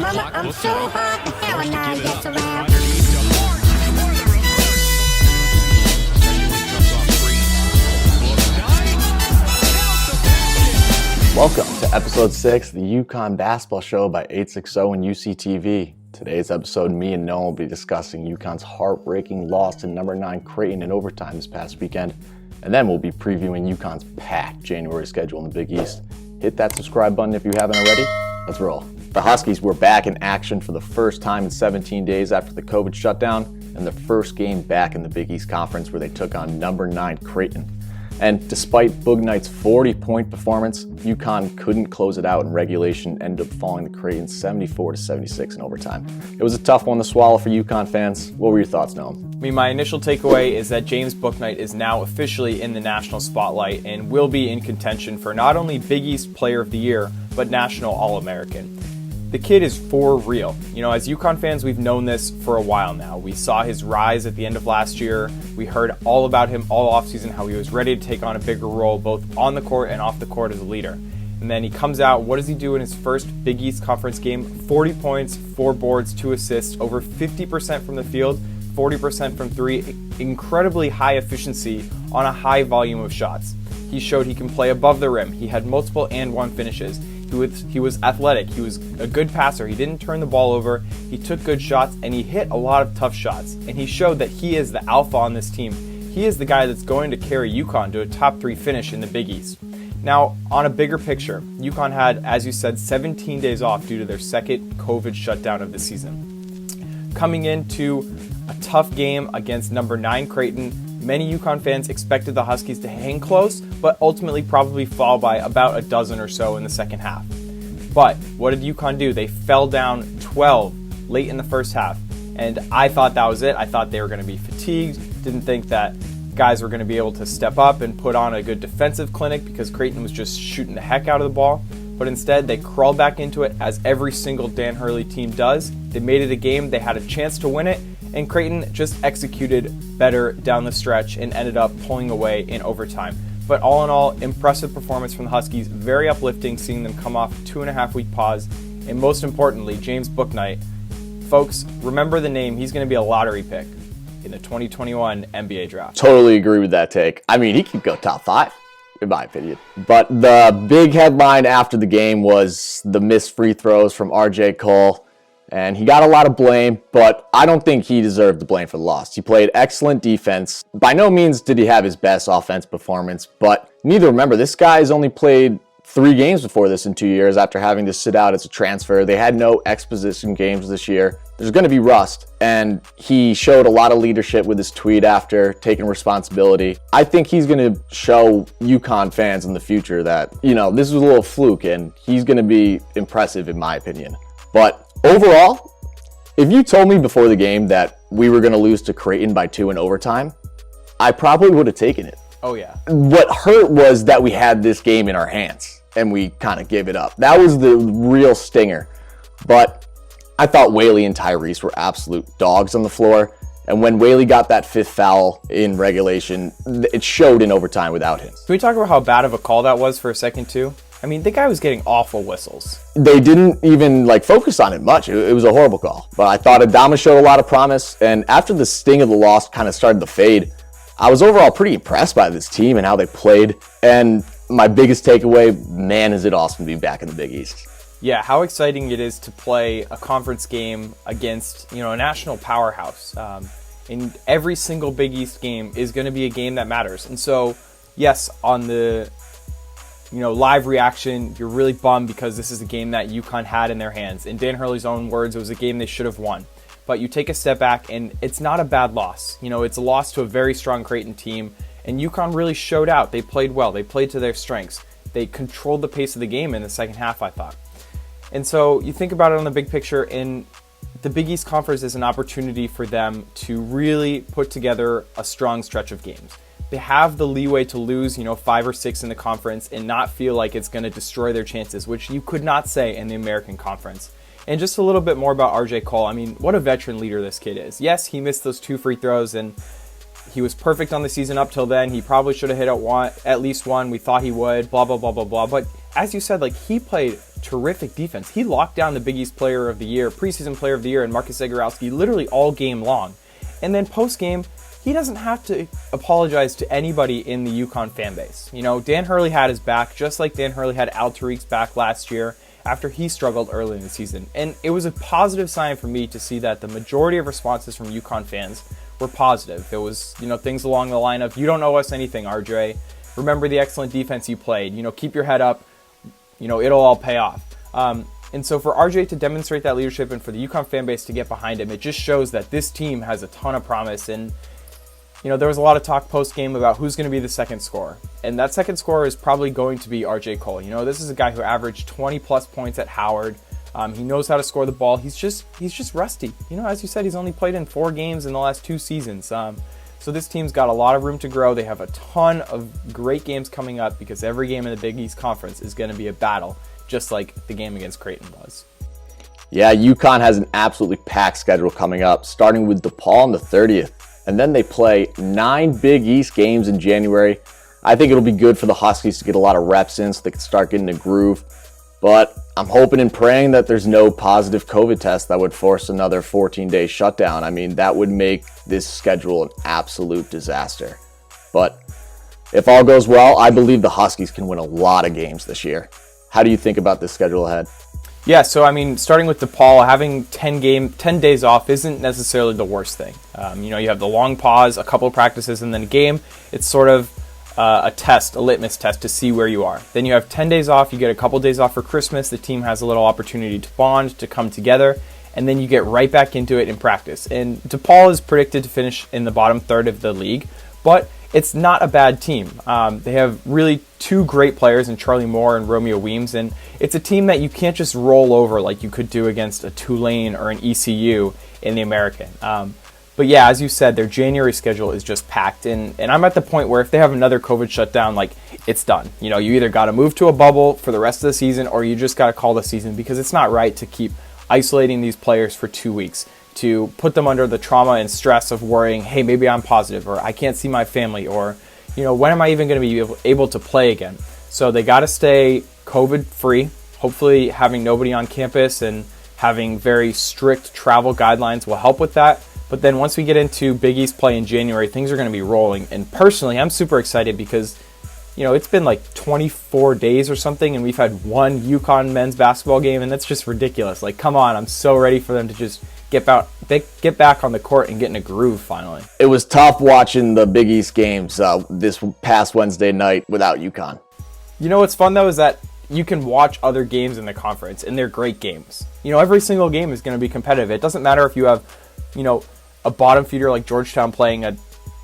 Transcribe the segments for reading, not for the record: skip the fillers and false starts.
mama, I'm so hot, the paranoia gets around. Welcome to episode 6 of the UConn basketball show by 860 and UCTV. Today's episode, me and Noam will be discussing UConn's heartbreaking loss to number 9 Creighton in overtime this past weekend. And then we'll be previewing UConn's packed January schedule in the Big East. Hit that subscribe button if you haven't already. Let's roll. The Huskies were back in action for the first time in 17 days after the COVID shutdown, and the first game back in the Big East Conference where they took on number 9 Creighton. And despite Boog Knight's 40-point performance, UConn couldn't close it out in regulation, ended up falling to Creighton 74-76 in overtime. It was a tough one to swallow for UConn fans. What were your thoughts, Noam? My initial takeaway is that James Bouknight is now officially in the national spotlight and will be in contention for not only Big East Player of the Year, but National All-American. The kid is for real. As UConn fans, we've known this for a while now. We saw his rise at the end of last year. We heard all about him all offseason, how he was ready to take on a bigger role both on the court and off the court as a leader. And then he comes out, what does he do in his first Big East Conference game? 40 points, 4 boards, 2 assists, over 50% from the field, 40% from 3, incredibly high efficiency on a high volume of shots. He showed he can play above the rim. He had multiple and one finishes. He was athletic. He was a good passer. He didn't turn the ball over. He took good shots, and he hit a lot of tough shots. And he showed that he is the alpha on this team. He is the guy that's going to carry UConn to a top 3 finish in the Big East. Now, on a bigger picture, UConn had, as you said, 17 days off due to their second COVID shutdown of the season. Coming into a tough game against number 9 Creighton, many UConn fans expected the Huskies to hang close, but ultimately probably fall by about a dozen or so in the second half. But what did UConn do? They fell down 12 late in the first half, and I thought that was it. I thought they were going to be fatigued, didn't think that guys were going to be able to step up and put on a good defensive clinic because Creighton was just shooting the heck out of the ball. But instead, they crawled back into it as every single Dan Hurley team does. They made it a game. They had a chance to win it, and Creighton just executed better down the stretch and ended up pulling away in overtime. But all in all, impressive performance from the Huskies. Very uplifting seeing them come off a 2.5-week pause. And most importantly, James Bouknight. Folks, remember the name. He's going to be a lottery pick in the 2021 NBA draft. Totally agree with that take. I mean, he could go top 5. In my opinion. But the big headline after the game was the missed free throws from RJ Cole. And he got a lot of blame, but I don't think he deserved the blame for the loss. He played excellent defense. By no means did he have his best offense performance, but remember, this guy's only played 3 games before this in 2 years after having to sit out as a transfer. They had no exposition games this year. There's going to be rust, and he showed a lot of leadership with his tweet after taking responsibility. I think he's going to show UConn fans in the future that, this was a little fluke, and he's going to be impressive in my opinion. But overall, if you told me before the game that we were going to lose to Creighton by 2 in overtime, I probably would have taken it. Oh, yeah. What hurt was that we had this game in our hands, and we kind of gave it up. That was the real stinger. But I thought Whaley and Tyrese were absolute dogs on the floor. And when Whaley got that 5th foul in regulation, it showed in overtime without him. Can we talk about how bad of a call that was for a second, too? I mean, the guy was getting awful whistles. They didn't even focus on it much. It was a horrible call. But I thought Adama showed a lot of promise. And after the sting of the loss kind of started to fade, I was overall pretty impressed by this team and how they played. And my biggest takeaway, man, is it awesome to be back in the Big East. Yeah, how exciting it is to play a conference game against, a national powerhouse. And every single Big East game is going to be a game that matters. And so, yes, on the live reaction, you're really bummed because this is a game that UConn had in their hands. In Dan Hurley's own words, it was a game they should have won. But you take a step back, and it's not a bad loss. It's a loss to a very strong Creighton team, and UConn really showed out. They played well. They played to their strengths. They controlled the pace of the game in the second half, I thought. And so you think about it on the big picture, and the Big East Conference is an opportunity for them to really put together a strong stretch of games. They have the leeway to lose, 5 or 6 in the conference and not feel like it's going to destroy their chances, which you could not say in the American Conference. And just a little bit more about RJ Cole. I mean, what a veteran leader this kid is. Yes, he missed those 2 free throws, and he was perfect on the season up till then. He probably should have hit at least one. We thought he would, blah, blah, blah, blah, blah. But as you said, like, he played terrific defense. He locked down the Big East Player of the Year, preseason Player of the Year, and Marcus Zagorowski literally all game long. And then post-game, he doesn't have to apologize to anybody in the UConn fan base. You know, Dan Hurley had his back, just like Dan Hurley had Al Tariq's back last year after he struggled early in the season. And it was a positive sign for me to see that the majority of responses from UConn fans were positive. There was, you know, things along the line of, you don't owe us anything, RJ. Remember the excellent defense you played. You know, keep your head up. You know, it'll all pay off. And so for RJ to demonstrate that leadership and for the UConn fan base to get behind him, it just shows that this team has a ton of promise. And, you know, there was a lot of talk post-game about who's going to be the second scorer. And that second scorer is probably going to be RJ Cole. You know, this is a guy who averaged 20-plus points at Howard. He knows how to score the ball. He's just rusty. You know, as you said, he's only played in 4 games in the last 2 seasons. So this team's got a lot of room to grow. They have a ton of great games coming up because every game in the Big East Conference is going to be a battle, just like the game against Creighton was. Yeah, UConn has an absolutely packed schedule coming up, starting with DePaul on the 30th. And then they play 9 Big East games in January. I think it'll be good for the Huskies to get a lot of reps in so they can start getting a groove. But I'm hoping and praying that there's no positive COVID test that would force another 14-day shutdown. I mean, that would make this schedule an absolute disaster. But if all goes well, I believe the Huskies can win a lot of games this year. How do you think about this schedule ahead? Yeah, so I mean, starting with DePaul, having 10 days off isn't necessarily the worst thing. You know, you have the long pause, a couple of practices, and then a game. It's sort of a test, a litmus test to see where you are. Then you have 10 days off, you get a couple days off for Christmas, the team has a little opportunity to bond, to come together, and then you get right back into it in practice. And DePaul is predicted to finish in the bottom third of the league, but it's not a bad team. They have really 2 great players in Charlie Moore and Romeo Weems, and it's a team that you can't just roll over like you could do against a Tulane or an ECU in the American. But yeah, as you said, their January schedule is just packed, and I'm at the point where if they have another COVID shutdown, like, it's done. You know, you either got to move to a bubble for the rest of the season, or you just got to call the season, because it's not right to keep isolating these players for 2 weeks, to put them under the trauma and stress of worrying, hey, maybe I'm positive, or I can't see my family, or, you know, when am I even going to be able to play again? So they got to stay COVID-free, hopefully having nobody on campus and having very strict travel guidelines will help with that. But then once we get into Big East play in January, things are going to be rolling. And personally, I'm super excited because, you know, it's been like 24 days or something, and we've had 1 UConn men's basketball game, and that's just ridiculous. Like, come on, I'm so ready for them to just get back on the court and get in a groove finally. It was tough watching the Big East games this past Wednesday night without UConn. You know what's fun, though, is that you can watch other games in the conference, and they're great games. You know, every single game is going to be competitive. It doesn't matter if you have, you know, a bottom feeder like Georgetown playing a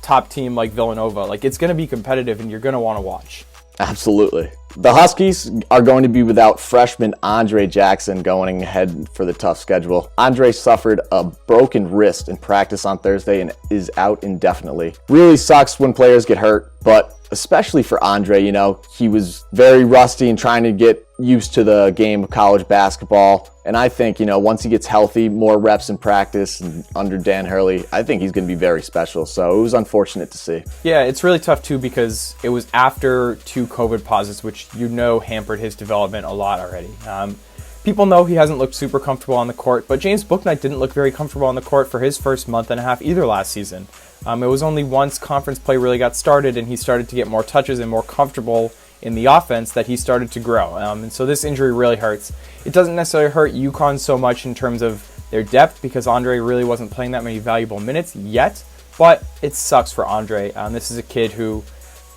top team like Villanova. Like, it's going to be competitive, and you're going to want to watch. Absolutely. The Huskies are going to be without freshman Andre Jackson going ahead for the tough schedule. Andre suffered a broken wrist in practice on Thursday and is out indefinitely. Really sucks when players get hurt, but especially for Andre, you know, he was very rusty and trying to get used to the game of college basketball. And I think, you know, once he gets healthy, more reps in practice and under Dan Hurley, I think he's going to be very special. So it was unfortunate to see. Yeah, it's really tough too because it was after 2 COVID pauses, which you know hampered his development a lot already. People know he hasn't looked super comfortable on the court, but James Bouknight didn't look very comfortable on the court for his first month and a half either last season. It was only once conference play really got started and he started to get more touches and more comfortable in the offense that he started to grow. And so this injury really hurts. It doesn't necessarily hurt UConn so much in terms of their depth because Andre really wasn't playing that many valuable minutes yet, but it sucks for Andre. This is a kid who,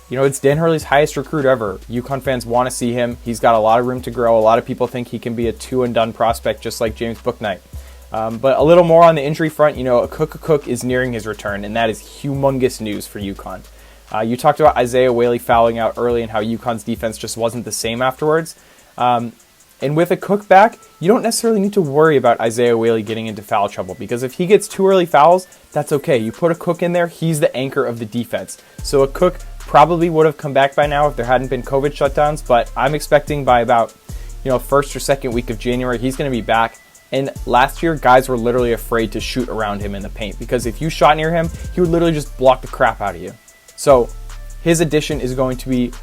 you know, it's Dan Hurley's highest recruit ever. UConn fans want to see him. He's got a lot of room to grow. A lot of people think he can be a 2-and-done prospect just like James Bouknight. But a little more on the injury front, you know, Cook is nearing his return, and that is humongous news for UConn. You talked about Isaiah Whaley fouling out early and how UConn's defense just wasn't the same afterwards. And with a Cook back, you don't necessarily need to worry about Isaiah Whaley getting into foul trouble because if he gets 2 early fouls, that's okay. You put a Cook in there, he's the anchor of the defense. So a Cook probably would have come back by now if there hadn't been COVID shutdowns, but I'm expecting by about, you know, first or second week of January, he's going to be back. And last year, guys were literally afraid to shoot around him in the paint because if you shot near him, he would literally just block the crap out of you. So his addition is going to be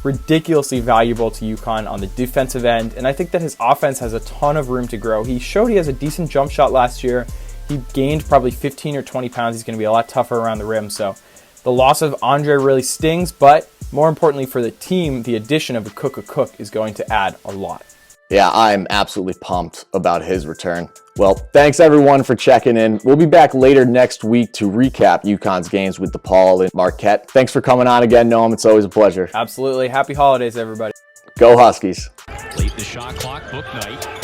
ridiculously valuable to UConn on the defensive end, and I think that his offense has a ton of room to grow. He showed he has a decent jump shot last year. He gained probably 15 or 20 pounds. He's going to be a lot tougher around the rim, so the loss of Andre really stings, but more importantly for the team, the addition of Cook is going to add a lot. Yeah, I'm absolutely pumped about his return. Well, thanks everyone for checking in. We'll be back later next week to recap UConn's games with DePaul and Marquette. Thanks for coming on again, Noam. It's always a pleasure. Absolutely. Happy holidays, everybody. Go Huskies. Late in the shot clock, Book Night.